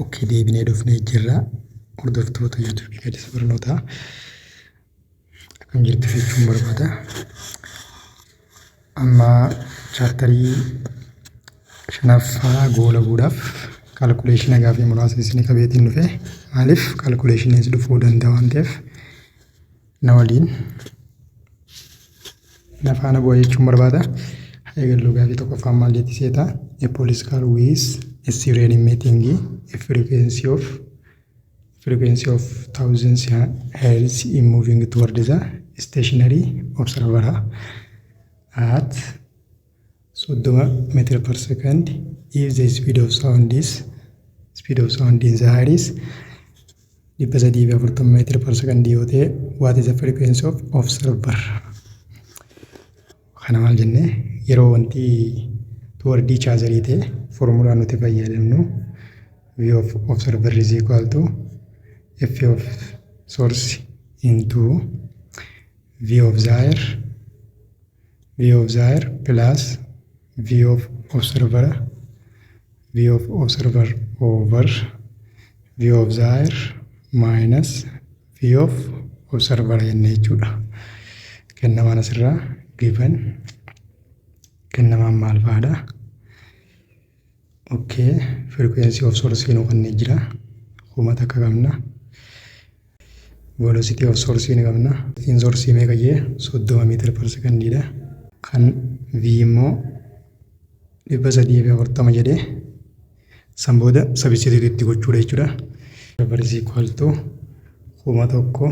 Okkee deebinee dhufnee jirra. Hordoftoota YouTube Gaaddisa Barnootaa akkam jirtu jechuun barbaada. Amma chaaptarii 5ffaa goolabuudhaaf kaalkuleeshina gaafii muraasa isinii qabeetiin dhufe. Maaliif kaalkuleeshiniin dhufuu danda'a waan ta'eef na waliin na faana bu'aa jechuun barbaada. Eegaluu gaafii tokkoffaan maal jetti seeta? A police car with a siren emitting a frequency of thousands hertz is moving toward the stationary observer at 30 meters per second. If the speed of sound in the air is 340 meters per second yoo ta'e, what is the frequency of observer? Kana maal jennee yeroo wanti toordii chaazarii ta'e formulaa nuti fayyadamnu V of observer is equal to F of source into V of the air plus V of observer over V of the air minus V of observer jennee jechuudha. Kennamaan asirraa given kennamaan maal fa'aadha? Okay, frequency of source nu kanneen jira. Humata akka qabna. Velocity of source ni qabna. In source meeqa jee 30 meter per second dha. Kan V immoo 340 jedhee san booda substitute itti gochuudha jechuudha. Observer is equal to humata tokko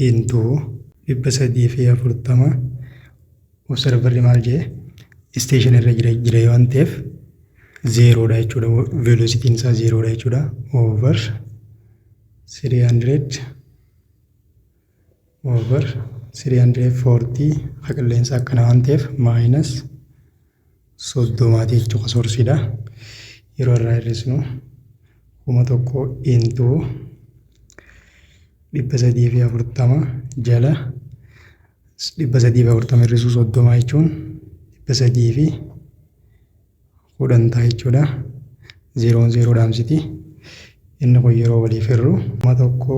into 340 observer maal jee station irra jira yoo ta'eef 0 dha jechuudha. Velocity isaa 0 dha jechuudha. Over 340 haqilleensa akkana waan ta'eef minus 30 jechuudha soorsiidha. Yeroo irraa hir'isnu kuma tokko into 340 jala 340 hir'isuu 30 jechuun 310 ta'a jechuudha. 0 dhaamsiti. Inni kun yeroo waliif hir'u kuma tokko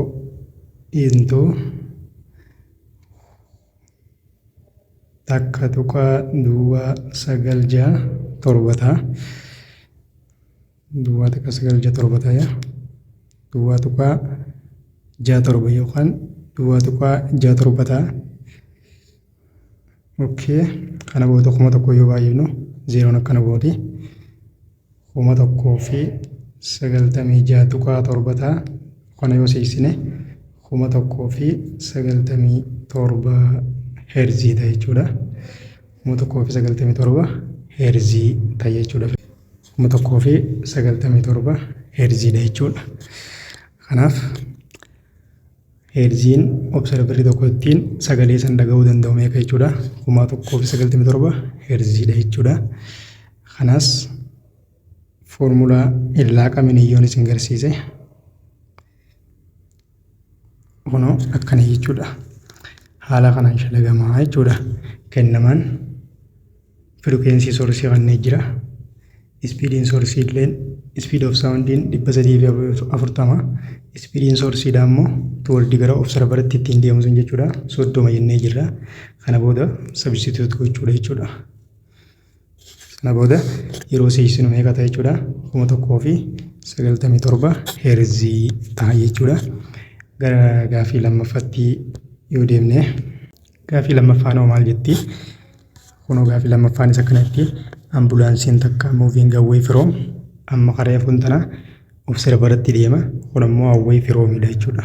into takka tuqaa duwwaa 967 ta'a. Duwwaa takka 967 ta'a. Duwwaa tuqaa 67 yookaan duwwaa tuqaa 67 ta'a. Okay, kana booda kuma tokko yoo baay'ifnu 0 akkana boodi. Kuma tokkoo fi 96.7 ta'a. Kana yoo seeksine kuma tokkoo fi 97 heerzii ta'a jechuudha. Kuma tokkoo fi 97 heerzii ta'a jechuudha. Kuma tokkoo fi 97 heerzii dha jechuudha. Kanaaf heerziin observerii tokko ittiin sagalee san dhaga'uu danda'u meeqa jechuudha? Kuma tokkoo fi 97 heerzii dha jechuudha. Kanas formulaa illaa qaminiyyoon isin garsiise kunoo akkana jechuudha. Haala kanaan shalagamaa jechuudha. Kennamaan frequency source kanneen jira. Speediin source illeen speed of sound in 340. Speediin source dha immoo towardi gara observeritti ittiin deemu sun jechuudha. 30 jennee jirra. Kana booda substitute gochuudha jechuudha. Kana booda yeroo seeksinu meeqa ta'a jechuudha? Kuma tokkoo fi 97 heerzii ta'a jechuudha. Gara gaafii lammaffaatti yoo deemne gaafii lammaffaan maal jetti? Kunoo gaafii lammaffaan isa kanatti ambulaansiin takka moving away from amma karaa fuuntana observeritti deema. Kun immoo away from dha jechuudha.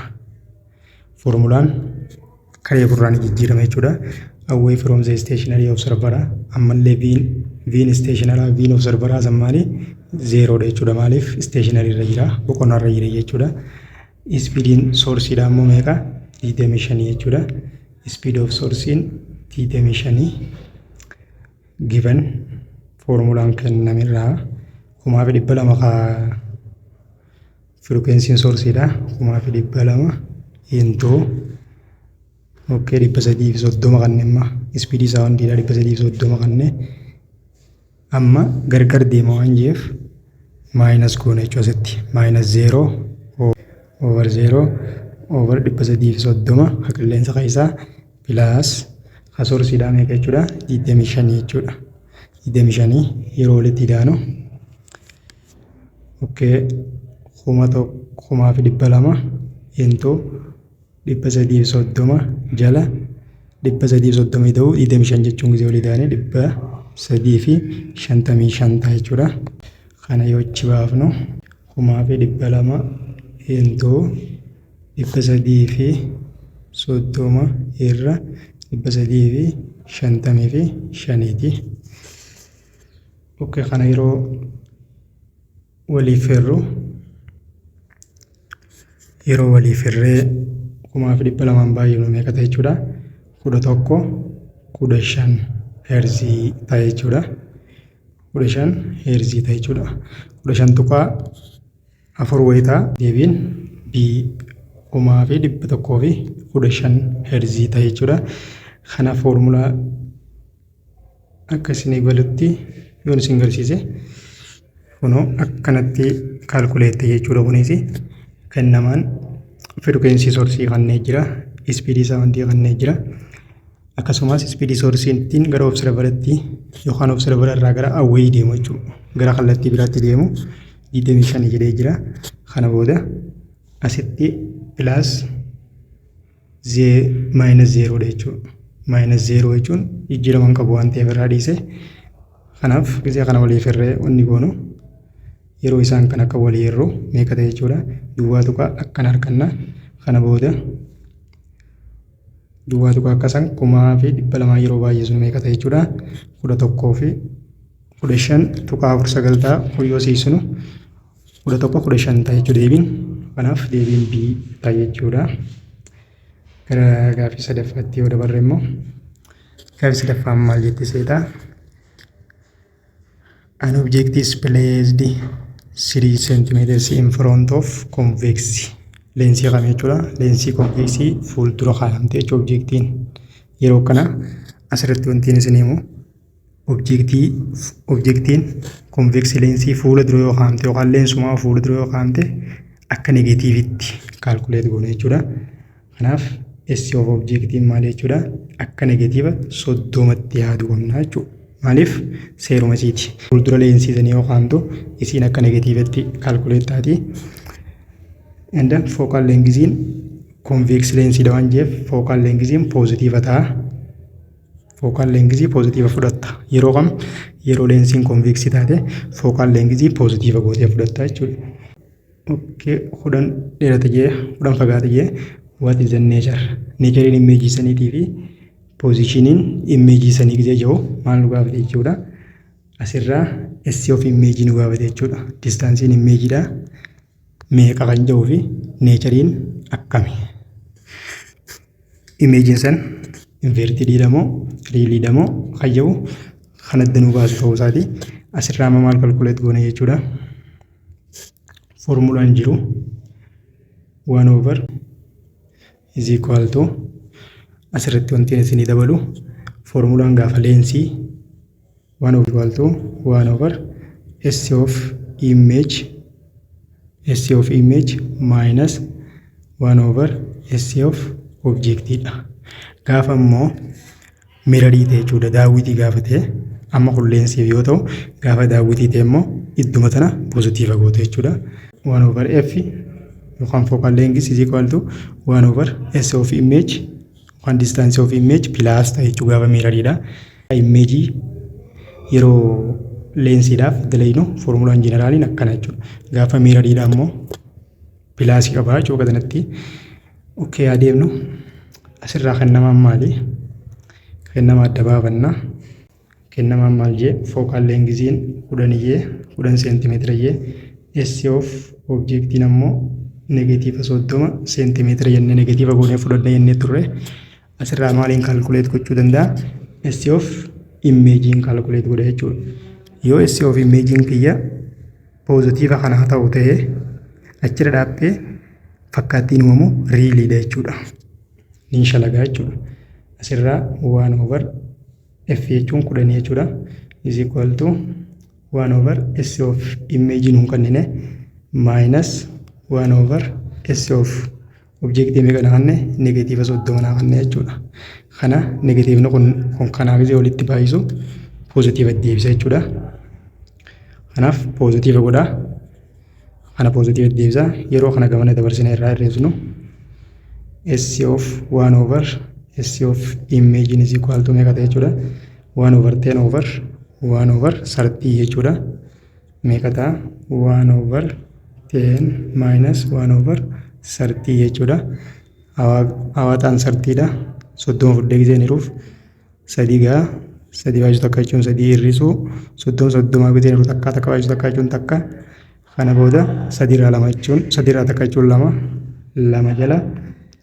Formulaan karee burraan jijjiirama jechuudha. Away from the stationary observer ammallee Vin stationary Vin observer zammaani 0 dha jechuudha. Maaliif stationary irra jira, boqonnaa irra jira jechuudha. Speediin source dha immoo meeqa? 25 jechuudha. Speed of source in 25 given formulaan kennamirraa 1200 ka frequency source dha. 1200 into okay 330 kanneen speedii sound dha 330 kanneen amma gargar deema waan jeef maayinasi goona jechuudha asitti. Maayinasi 0 over 0 over 330 ka qilleensa keessaa pilaas ka soorsiidhaa meeqa jechuudha 25 jechuudha. 25 yeroo walitti daanu kumaa fi 200 into 330 jala 330 ta'uu 25 jechuun gisee walii daanee 355 ta'a jechuudha. Kana yoo achi baafnu kumaa fi 200 into 330 irra 355 kana yeroo waliif hirree kumaa fi 200 baay'inu meeqa ta'e jechuudha 11 heerzii ta'e jechuudha 15 heerzii ta'e jechuudha 15 tuqaa 4 wayitaa deebiin b kumaa fi 115 heerzii ta'e jechuudha. Kana foormulaa akkasiin eegalutti yoon isin garsiise kunoo akkanatti kaalkuleette jechuudha. Kunis kennamaan firikwensii soorsii kanneen jira, ispiidii saawundii kanneen jira. Akkasumas ispiidii soorsiitiin gara observaratti yookaan observara irraa gara awwayii deemu jechuudha. Gara kallattii biraatti deemu 25 jedhee jira. Kana booda asitti pilaas maayinasi 0 jechuudha. Maayinasi 0 jechuun jijjiirama hin qabu waan ta'eef irraa dhiise. Kanaaf gisee kana waliif hirree wanni goonu yeroo isaan kan akka walii hirruu meeqa ta'e jechuudha. Duwwaa tuqaa akkan harkanna. Kana booda duwwaa tuqaa akkasan kumaa fi 200 yeroo baay'isnu meeqa ta'e jechuudha. 11 fi 15 tuqaa 4 ta'a. Yoo siisnu 11 15 ta'a jechuudha deebiin. Kanaaf deebiin B ta'a jechuudha. Gara gaaffii sadaffaatti yoo dabarre immoo gaaffii sadaffaan maal jetti seeta? An object is placed 3 centimeters in front of convex leensii kam jechuudha. Leensii konveksii fuuldura kaa'amte jechuudha objektiin. Yeroo kana asirratti wanti isin himu objektiin konveksii leensii fuula dura yoo kaa'amte yookaan leensumaa fuula dura yoo kaa'amte akka negatiivitti kaalkuleet goone jechuudha. Kanaaf S of objektiin maal jechuudha? Akka negatiiva 30tti yaaduu qabna jechuudha. Maaliif seeruma isiiti. Fuuldura leensiisanii yoo kaa'amtu isiin akka negatiivatti kaalkuleet taati. And then focal length convex lensii waan jeef focal length positive ta'a. Focal length positive fudhatta. Yeroo kam yeroo lensiin convex taate focal length positive gootee fudhatta jechuudha. Kudhan dheerata jee kudhan fagaata jee what is the nature? Nature in image saniitii fi positioning image sanii gisee jiru maal nu gaafate jechuudha. Asirraa S of image nu gaafate jechuudha. Distaansiin imeejiidha. Meeqa kan jiruu fi neechariin akkami? Imeejiin san invertidii moo riilii moo kan jiru kan adda nu baasu ta'uu isaati. Asirraa maal kalkuleet goone jechuudha. Formulaan jiru 1 over is equal to asirratti wanti isinii dabalu formulaan gaafa leensii 1 over S of image minus 1 over S of objectidha. Gaafa immoo mirarii ta'e jechuudha. Daawwitii gaafa ta'e amma kun leensiif yoo ta'u gaafa daawwitii ta'e immoo idduma tana pozitiiva goote jechuudha. 1 over F yookaan focal length is equal to 1 over S of image yookaan distance of image plus ta'e jechuudha gaafa mirariidha. Image yeroo leensiidhaaf dalaynu formulaan jeneraaliin akkana jechuudha. Gaafa mirariidha immoo pilaasii qabaa jechuudha kanatti. Adeemnu asirraa kennamaan maali? Kennamaa adda baafanna. Kennamaan maal jee focal length 10 centimeter jee S of objectiin ammoo negatiiva 30 centimeter jennee negatiiva goonee fudhanna jennee turre. Asirraa maaliin kaalkuleet gochuu danda'a? S of imeejiin kaalkuleet godha jechuudha. Yoo S of imeejiin kiyya pozitiiva kana haa ta'u ta'ee achirra dhaabbee fakkaattiin uumamu riiliidha jechuudha. Niin shalagaa jechuudha. Asirraa 1 over F jechuun 10 jechuudha. Is equal to 1 over s of image nuun kannine minus 1 over s of objectii meeqa naanne negatiiva 30 naanne jechuudha. Kana negatiivni kun kanaa gisee walitti baay'isu poozitiiva deebisa jechuudha. Kanaaf poozitiiva godhaa. Kana poozitiiva deebisa. Yeroo kana gamana dabarsine irraa hir'isnu s of 1 over s of image is equal to meeqa ta'e jechuudha. 1 over 10 over 1 over 30 jechuudha. Meeqa ta'a? 1 over 10 minus 1 over 30 jechuudha. Hawaataan 30 dha. 30 fuudhee gisee niruuf 3 gaa 3 baay'isu takka jechuun 3 hir'isuu 30 gisee niruuf takka baay'isu takka jechuun takka. Kana booda 3 irraa 2 jechuun 3 irraa takka jechuun 2 jala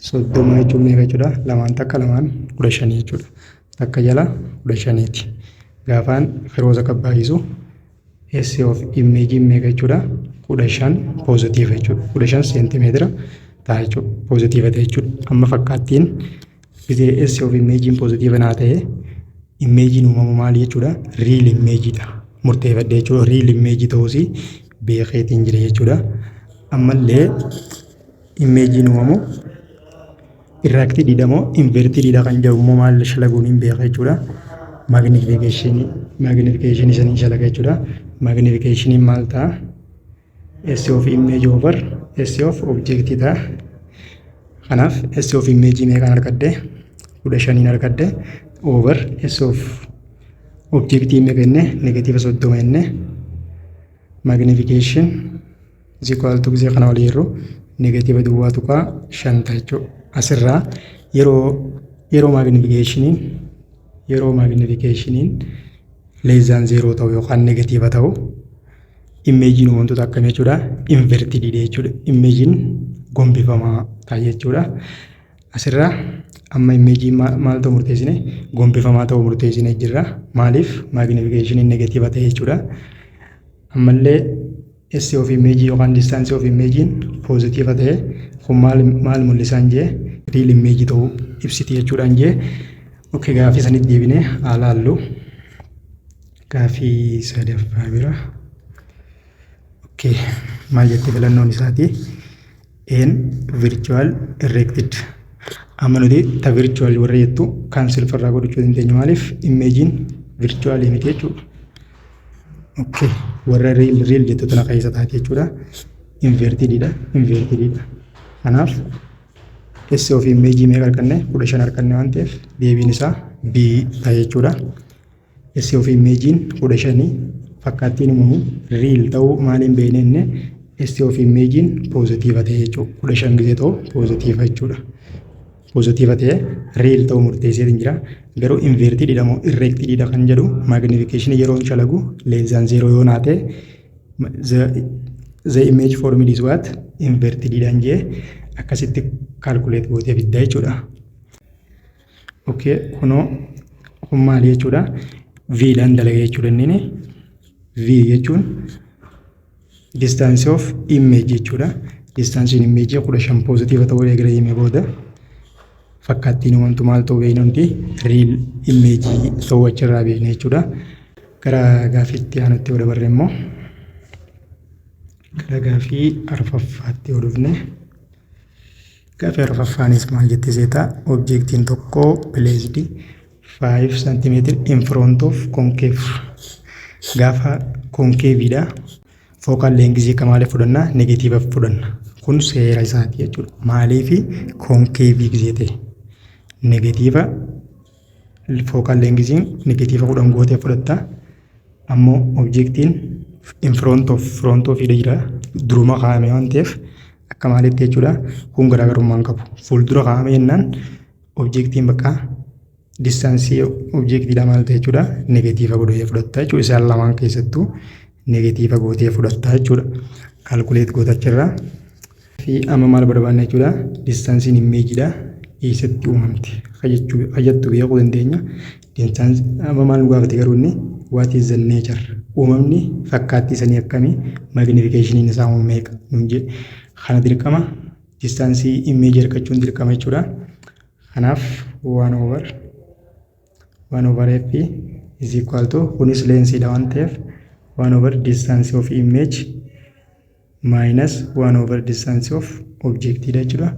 30 jechuun meeqa jechuudha. 2 takka 2 15 jechuudha. Takka jala 15ti. Gaafaan hiroosa qabbaayisu s of image meeqa jechuudha. 15 poozitiiva jechuudha. 15 seentimeetira ta'a jechuudha. Poozitiiva ta'e jechuudha. Amma fakkaattiin gisee s of image poozitiiva naa ta'e imeejiin uumamu maali jechuudha. Riil imeejiidha. Murteeffadhe jechuudha. Riil imeejii ta'uusii beekeetiin jira jechuudha. Ammallee imeejiin uumamu irraaktiidha moo invertiidha kan jedhu immoo maal shalaguun hin beeka jechuudha. Magnification sanii shalaga jechuudha. Magnification maal ta'a? S of image over S of object ta'a. Kanaaf S of image meeqaan argadde? 15 argadde over S of object meeqa jenne negatiiva 30 jenne magnification is equal to gisee kana walii jirru negatiiva duwwaa tuqaa 5 ta'a jechuudha. Asirraa yeroo magnification less than 0 ta'u yookaan negatiiva ta'u imeejiin wantoota akkamii jechuudha. Inverted jechuudha. Imeejiin gombifamaa ta'a jechuudha. Asirraa amma imeejiin maal ta'u murteessine gombifamaa ta'u murteessine jirra. Maaliif magnification negatiiva ta'e jechuudha. Ammallee s of image yookaan distance of image poozitiiva ta'e kun maal mul'isaan jee riil image ta'uu ibsiti jechuudhaan jee. Okay, gaaffii sanitti deebinee haa laallu. Gaaffii sadaffaa bira. Okay, maal jettee filannoon isaati? N virtual erected. Amma nuti ta virtual warra jettu cancel farraa godhachuu dandeenya. Maaliif imeejiin virtual miti jechuudha. Okay, warra real jettu tana keessa taate jechuudha. Invertedidha. Kanaaf S of image meeqa arganne? 15 arganne waan ta'eef deebiin isaa B ta'a jechuudha. S of image 15 fakkaattiin uumamu real ta'uu maaliin beeknenne S of image poozitiiva ta'e jechuudha. 15 gisee ta'u poozitiiva jechuudha. Poozitiiva ta'e real ta'uu murteesseetiin jira. Garuu invertedidha moo irreectedidha kan jedhu magnification yeroo shalagu less than 0 yoo naate the image formed is what? Invertedidhaan jee akkasitti calculate gootee fidda jechuudha. Okay, kunoo kun maali jechuudha? V dhaan dalaga jechuudha inni. V jechuun distance of image jechuudha. Distance in image 15 poozitiiva ta'uu eegala himee booda fakkaattiin wantu maal ta'uu beeknu hundi real image ta'uu achirraa beekna jechuudha. Gara gaaffiitti aanutti yoo dabarre immoo gara gaaffii arfaffaatti yoo dhufne gaaffii arfaffaanis maal jettee seeta? Objectiin tokko placed 5 cm in front of concave. Gaafa concaveidha. Focal length kamaale fudhanna? Negatiiva fudhanna. Kun seera isaati jechuudha. Maaliif concave gisee ta'e? Negatiiva focal length negatiiva 10 gootee fudhatta. Ammoo objectiin in front of jira. Duruma kaa'ame waan ta'eef akka maalitti jechuudha. Kun garaagarummaa hin qabu. Fuuldura kaa'ame jennaan objectiin bakka distaansii objectiidha maal ta'e jechuudha. Negatiiva godhee fudhatta jechuudha. Isaan lamaan keessattuu negatiiva gootee fudhatta jechuudha. Calculate gootachirraa. Fi amma maal barbaanna jechuudha. Distaansiin imeejiidha. Eessatti uumamti? Hajjattu beekuu dandeenya. Amma maal nu gaafate garuu inni what is the nature? Uumamni fakkaattii sanii akkamii? Magnification isaa meeqa? Kana dirqama distaansii imeejii argachuun dirqama jechuudha. Kanaaf 1 over f is equal to kunis leensiidha waan ta'eef 1 over distance of image minus 1 over distance of object jechuudha.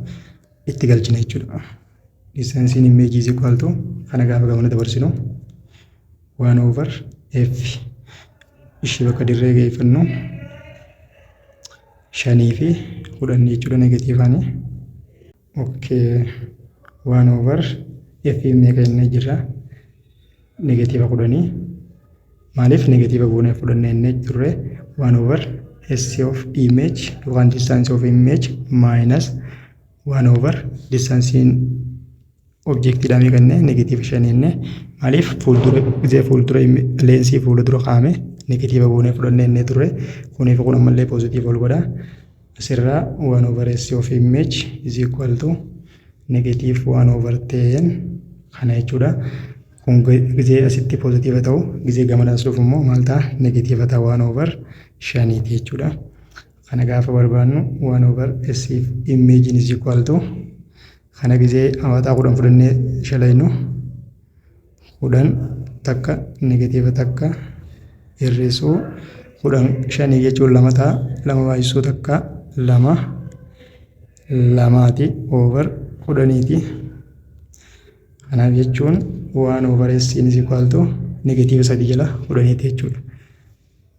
Itti galchina jechuudha. Distance in image is equal to kana gaafa gamana dabarsinu 1 over f ishii bakka dirree geeffannu 5 fi 10 jechuudha negatiivaani. Okay, 1 over f meeqa jennee jirra negatiiva 10 maaliif negatiiva goonee fudhannee jennee turre 1 over s of image yookaan distance of image minus 1 over distance in object dhamee kannee negatiiva 5 jennee maaliif fuuldura leensii fuuldura kaame negatiiva goonee fudhannee jennee turre kuniif kun ammallee positive ol godha. Asirraa 1 over s of image is equal to negative 1 over 10 kana jechuudha. Kun gisee asitti positive ta'u gisee gamanaas dhufu immoo maal ta'a negative ta'a 1 over 5 jechuudha. Kana gaafa barbaannu 1 over s of image is equal to kana gisee hawataa 10 fudhannee shalaynu 10 takka negative takka hir'isuu 10 5 jechuun 2 ta'a 2 baay'isuu takka 2 2 over 10 kanaaf jechuun 1 over s is equal to negative 3 jala 10 jechuudha.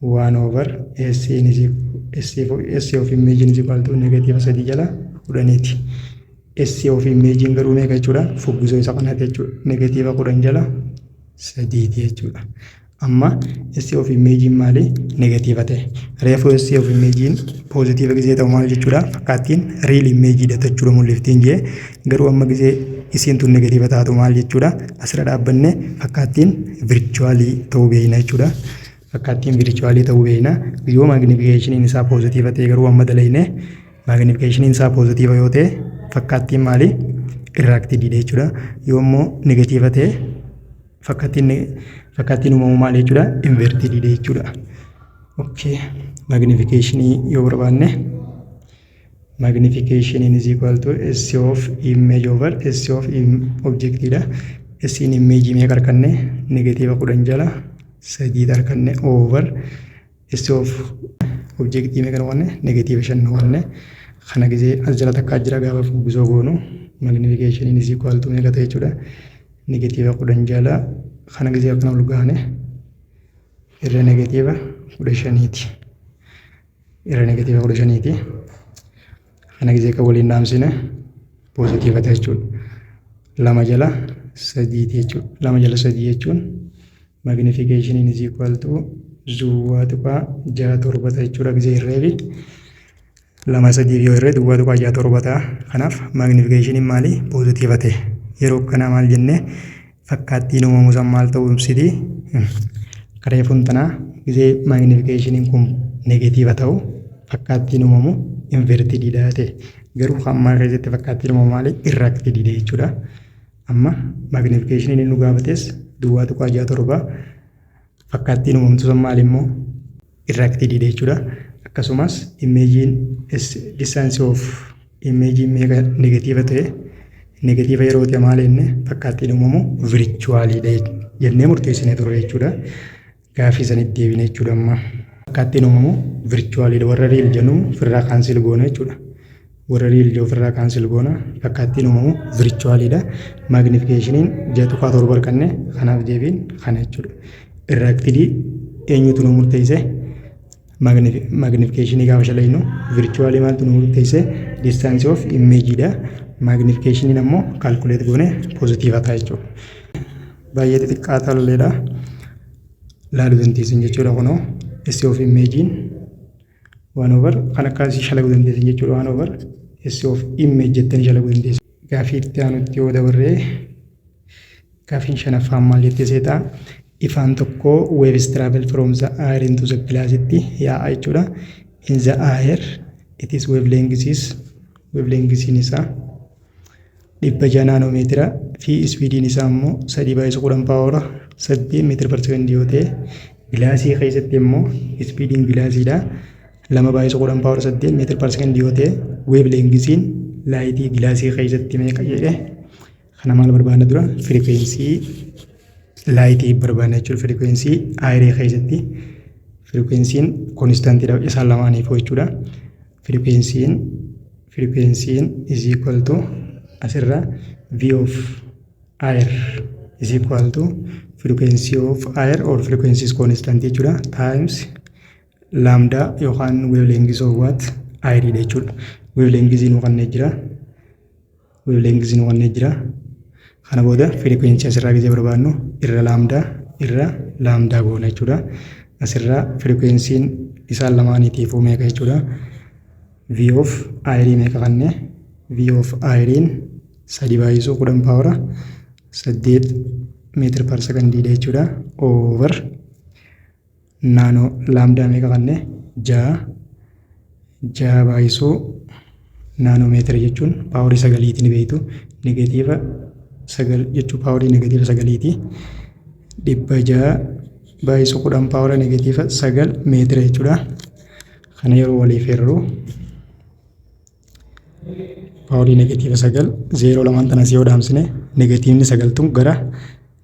1 over s of image is equal to negative 3 jala 10. S of image garuu meeqa jechuudha fuggisoo isa kanaati jechuudha. Negative 10 jala 3 jechuudha. Amma S of image maali negative ta'e reefu S of image positive gisee ta'u maal jechuudha fakkaattiin real image dha jechuudha mul'iftiin jee garuu amma gisee isiin tun negative taatu maal jechuudha asirra dhaabbanne fakkaattiin virtually ta'uu beekna jechuudha. Fakkaattiin virtually ta'uu beekna yoo magnification isaa positive ta'e garuu amma dalayne magnification isaa positive yoo ta'e fakkaattiin maali irraacted dha jechuudha. Yoo immoo negative ta'e fakkaattiin uumamu maal jechuudha inverted dha jechuudha. Okay, magnification yoo barbaanne magnification is equal to s of image over s of object dha. S in image meeqa arganne negative 10 jala 3 arganne over s of object meeqa arganne negative 5 arganne kana gisee as jala takka jira gaafa fuggisoo goonu magnification is equal to meeqa ta'e jechuudha negative 10 jala kana gisee akkana ol gaane irra negative 15ti irra negative 15ti kana gisee kan waliin dhaamsine positive ta'e jechuudha. 2 jala 3 jechuudha. 2 jala 3 jechuun magnification is equal to 0.67 ta'e jechuudha gisee irreefi 2 yoo irree 0.67 ta'a. Kanaaf magnification maali positive ta'e yeroo kana maal jenne fakkaattiin uumamu san maal ta'uu ibsiti karee funtanaa gisee magnification kun negative ta'u fakkaattiin uumamu inverted dha ta'e garuu hamma keessatti fakkaattiin uumamu maali irraacted dha jechuudha. Amma magnification inni nu gaafates 0.67 fakkaattiin uumamtu san maali immoo irraacted dha jechuudha. Akkasumas image distance of image meeqa negative ta'e negative yeroo ta'e maal jenne fakkaattiin uumamu virtually dha jennee murteessinee turre jechuudha. Gaafii sanitti deebine jechuudha. Amma fakkaattiin uumamu virtually dha warra real jennu ofirraa cancel goona jechuudha. Warra real jennu ofirraa cancel goona fakkaattiin uumamu virtually dha. Magnification 6.7 arganne kanaaf deebiin kana jechuudha. Irraacted eenyutu nu murteesse magnification gaafa shalaynu virtually maaltu nu murteesse distance of image dha. Magnification ammoo calculate goone positive ta'a jechuudha. Baay'ee xixiqqaa ta'ulleedha laaluu dandeessin jechuudha. Kunoo S of image 1 over kan akkasii shalaguu dandeessin jechuudha. 1 over S of image jettanii shalaguu dandeessin. Gaafii itti aanutti yoo dabarree gaafiin shanaffaan maal jettee seetaa ifaan tokko waves travel from the air into the glass itti yaa'a jechuudha. In the air it is wavelength isaa 600 naanoomeetira fi speediin isaa immoo 3/10 paawara 8 meetira per second yoo ta'e gilaasii keessatti immoo speediin gilaasiidha 2/10 paawara 8 meetira per second yoo ta'e wavelength laayitii gilaasii keessatti meeqa jedhe kana maal barbaanna dura frequency laayitii barbaanna jechuudha. Frequency airee keessatti Frequency'n konstantiidha isaan lamaaniifuu jechuudha. Frequency'n is equal to asirra V of air is equal to frequency of air or frequency is constant jechuudha times lambda yookaan wavelength of what air jechuudha. Wavelength nu kanneen jira. Kana booda frequency asirraa gisee barbaadnu irra lambda goona jechuudha. Asirraa frequency'n isaan lamaaniitiifuu meeqa jechuudha. V of air meeqa kanne V of air'n 3/10⁸ meetir per second jechuudha over naano lambda meeqa kanne 6/9 naanoomeetira jechuun paaworii 9tiin beektu negatiiva 9 jechuu paaworii negatiiva 9ti 6/10 paawora negatiiva 9 meetira jechuudha. Kana yeroo waliif hirru paaworii negatiiva 9 0 lamaan tanas yoo dhaamsine negatiivni 9 tun gara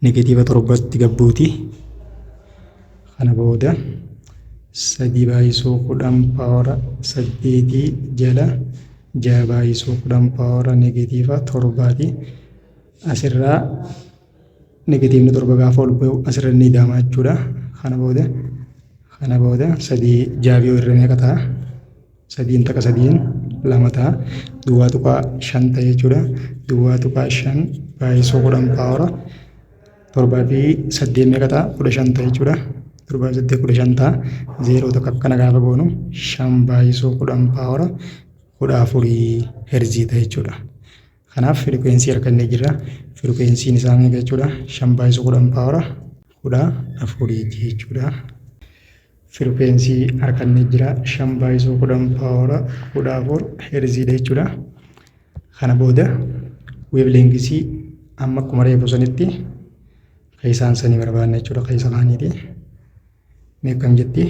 negatiiva 7tti gabbuuti. Kana booda 3/10 paawora 8 jala 6/10 paawora negatiiva 7ti. Asirraa negatiivni 7 gaafa ol ba'u asirra ni daama jechuudha. Kana booda 3 jaabii irra meeqa ta'a? 3 taqa 3 2 ta'a. Duwwaa tuqaa 5 ta'a jechuudha. Duwwaa tuqaa 5/10 paawora 7 fi 8 meeqa ta'a? 15 ta'a jechuudha. 7 8 15 ta'a. 0 takka akkana gaafa goonu 5/10 paawora 14 heerzii ta'a jechuudha. Kanaaf frequency harkannee jirra. Frequency'n isaa meeqa jechuudha? 5/10 paawora 14 jechuudha. Frequency harkannee jira 5/10 paawora 14 heerziidha jechuudha. Kana booda wavelength amma akkuma reefu sanitti keessaan sanii barbaadna jechuudha. Keessa kaaniiti meeqam jetti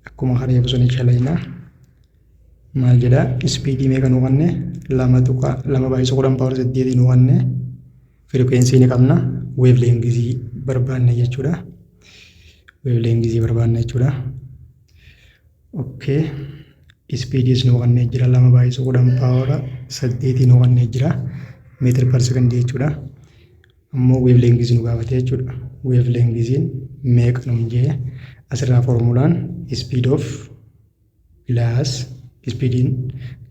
akkuma reefu sanii shalayna maal jedha speedii meeqa nu qabne 2/10 paawora 8 nu qabne frequency ni qabna wavelength barbaadna jechuudha. Okay, speedis nu qabne jira 2/10 paawora 8 nu qabne jira meetir per second jechuudha. Ammoo wavelength nu gaafate jechuudha. Wavelength meeqa nu jee asirraa formulaan speed of glass speedin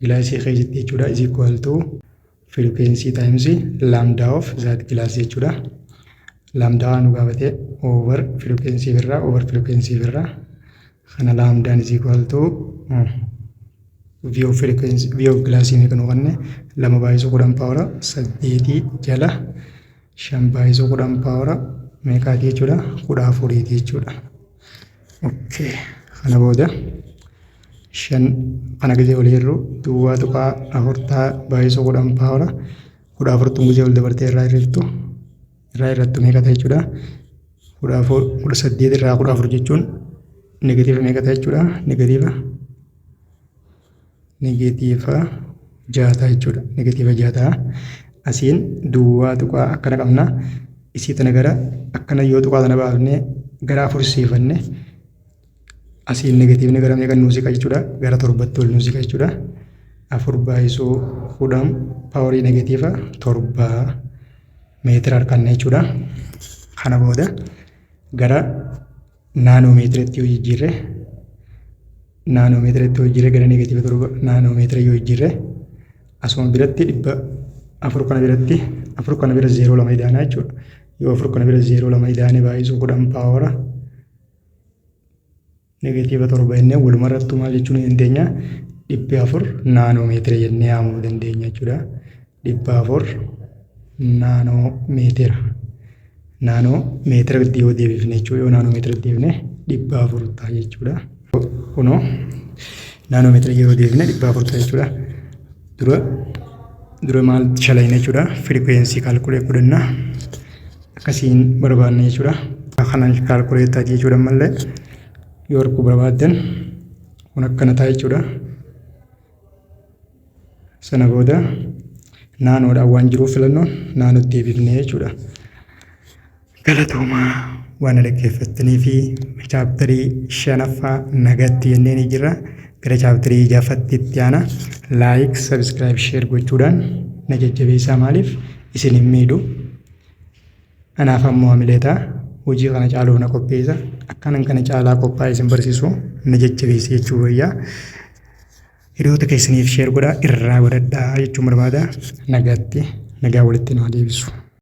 glassii keessatti jechuudha is equal to frequency times lambda of that glass jechuudha. Lambda nu gaafate over frequency birraa kana lambda is equal to v of glass meeqa nu qabne 2/10 paawora 8 jala 5/10 paawora meeqaati jechuudha 14 jechuudha. Okay, kana booda 5 kana gisee ol hirru duwwaa tuqaa 4/10 paawora 14 gisee ol dabartee irraa irrattu meeqa ta'a jechuudha. 18 irraa 14 jechuun negatiiva meeqa ta'a jechuudha. Negatiiva 6 ta'a jechuudha. Negatiiva 6 ta'a. Asiin duwwaa tuqaa akkana qabna. Isii tana gara akkana yoo tuqaa tana baafnee gara 4 siifanne asiin negatiivni gara meeqa nu siqa jechuudha. Gara 7tti ol nu siqa jechuudha. 4/10 paaworii negatiiva 7 meetira harkanne jechuudha. Kana booda gara naanoomeetiritti yoo jijjiirre gara negatiiva 7 naanoomeetira yoo jijjiirre asuma biratti 4 kana biratti 4 kana bira 0 lama idaana jechuudha. Yoo 4 kana bira 0 lama idaane -10 paawora negatiiva 7 jennee walumarrattuu maal jechuu ni dandeenya 400 naanoomeetira jennee yaamuu dandeenya jechuudha. 400 naanoomeetira gadi yoo deebifne jechuudha. Yoo naanoomeetira deebifne 400 ta'a jechuudha. Kunoo naanoomeetira yoo deebifne 400 ta'a jechuudha. Dura maal shalayna jechuudha. Frequency calculate godhanna akkasiin barbaadna jechuudha. Kanaan calculate ta'a jechuudha malee yoo arguu barbaaddan kun akkana ta'a jechuudha. Sana booda naanoodhaan waan jiruuf filannoon naannootti deebifnee jechuudha. Galatoomaa. waan dhaggeeffattanii fi chaaptarii 5ffaa nagatti jennee ni jirra. Gara chaaptarii 6ffaatti itti aana. Laayik, sabskiraayib, sheer gochuudhaan na jajjabeessaa. Maaliif isin hin miidhu. Anaaf ammoo hamileetaa hojii kana caaluuf na qopheessa. Akkanan kana caalaa qophaa'ee isin barsiisu na jajjabeessa jechuu wayyaa. Hiriyoota keessaniif sheer godhaa, irraa godhadhaa jechuun barbaada. Nagaatti nagaa walitti nu deebisu.